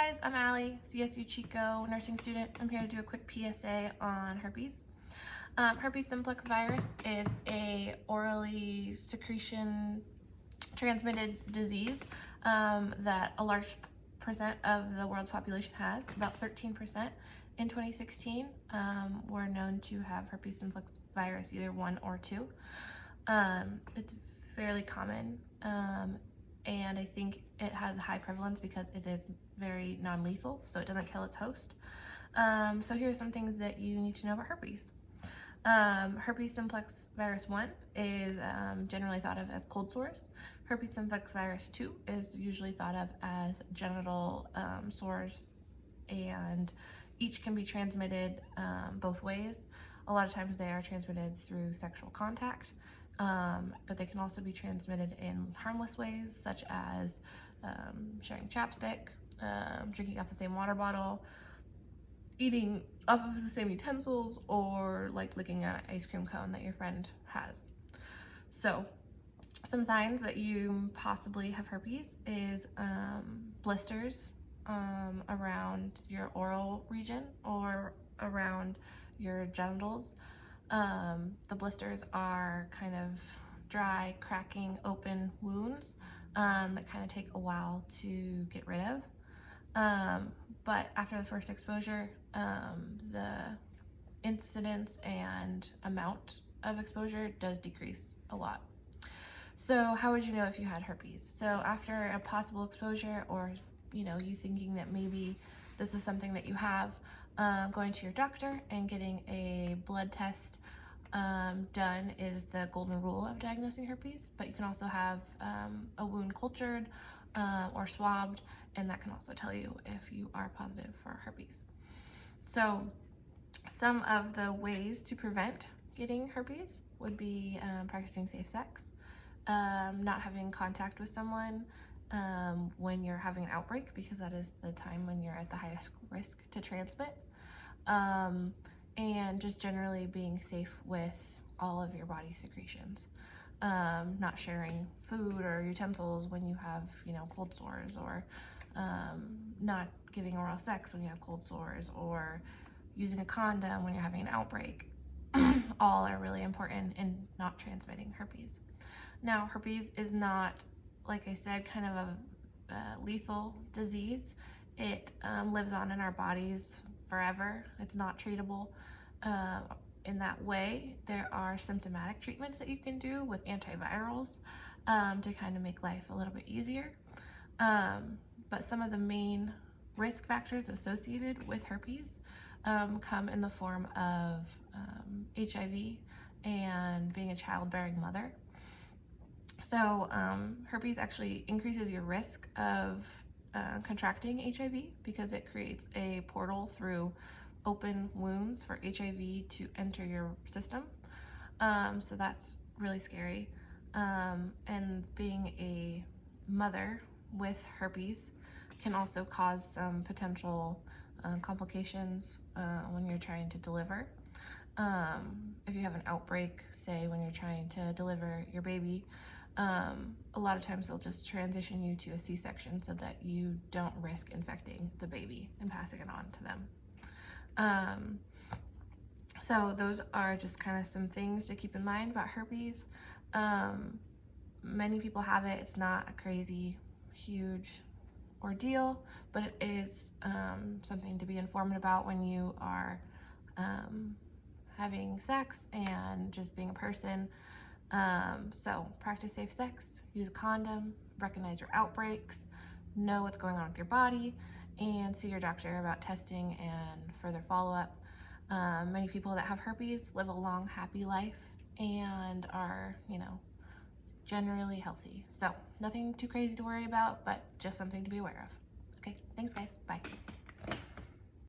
guys, I'm Allie, CSU Chico nursing student. I'm here to do a quick PSA on herpes. Herpes simplex virus is a orally secretion transmitted disease that a large percent of the world's population has. About 13% in 2016 were known to have herpes simplex virus, either 1 or 2. It's fairly common, and I think it has a high prevalence because it is very non-lethal, so it doesn't kill its host. So here are some things that you need to know about herpes. Herpes simplex virus 1 is generally thought of as cold sores. Herpes simplex virus 2 is usually thought of as genital sores, and each can be transmitted both ways. A lot of times they are transmitted through sexual contact, but they can also be transmitted in harmless ways, such as sharing chapstick, drinking off the same water bottle, eating off of the same utensils, or like licking an ice cream cone that your friend has. So some signs that you possibly have herpes is blisters around your oral region or around your genitals. The blisters are kind of dry, cracking, open wounds that kind of take a while to get rid of. But after the first exposure, the incidence and amount of exposure does decrease a lot. So how would you know if you had herpes? So after a possible exposure, or you thinking that maybe this is something that you have, going to your doctor and getting a blood test done is the golden rule of diagnosing herpes. But you can also have a wound cultured or swabbed, and that can also tell you if you are positive for herpes. So some of the ways to prevent getting herpes would be practicing safe sex, not having contact with someone when you're having an outbreak, because that is the time when you're at the highest risk to transmit, and just generally being safe with all of your body secretions. Not sharing food or utensils when you have, cold sores, or not giving oral sex when you have cold sores, or using a condom when you're having an outbreak. All are really important in not transmitting herpes. Now, herpes is not, like I said, kind of a lethal disease. It lives on in our bodies forever. It's not treatable in that way. There are symptomatic treatments that you can do with antivirals to kind of make life a little bit easier. But some of the main risk factors associated with herpes come in the form of HIV and being a childbearing mother. So herpes actually increases your risk of contracting HIV because it creates a portal through open wounds for HIV to enter your system. So that's really scary. And being a mother with herpes can also cause some potential complications when you're trying to deliver. If you have an outbreak, say when you're trying to deliver your baby, a lot of times they'll just transition you to a C-section so that you don't risk infecting the baby and passing it on to them. So those are just kind of some things to keep in mind about herpes. Many people have it. It's not a crazy, huge ordeal, but it is something to be informed about when you are having sex and just being a person. So practice safe sex, use a condom, recognize your outbreaks, know what's going on with your body, and see your doctor about testing and further follow-up. Many people that have herpes live a long, happy life and are, generally healthy. So nothing too crazy to worry about, but just something to be aware of. Okay, thanks guys, bye.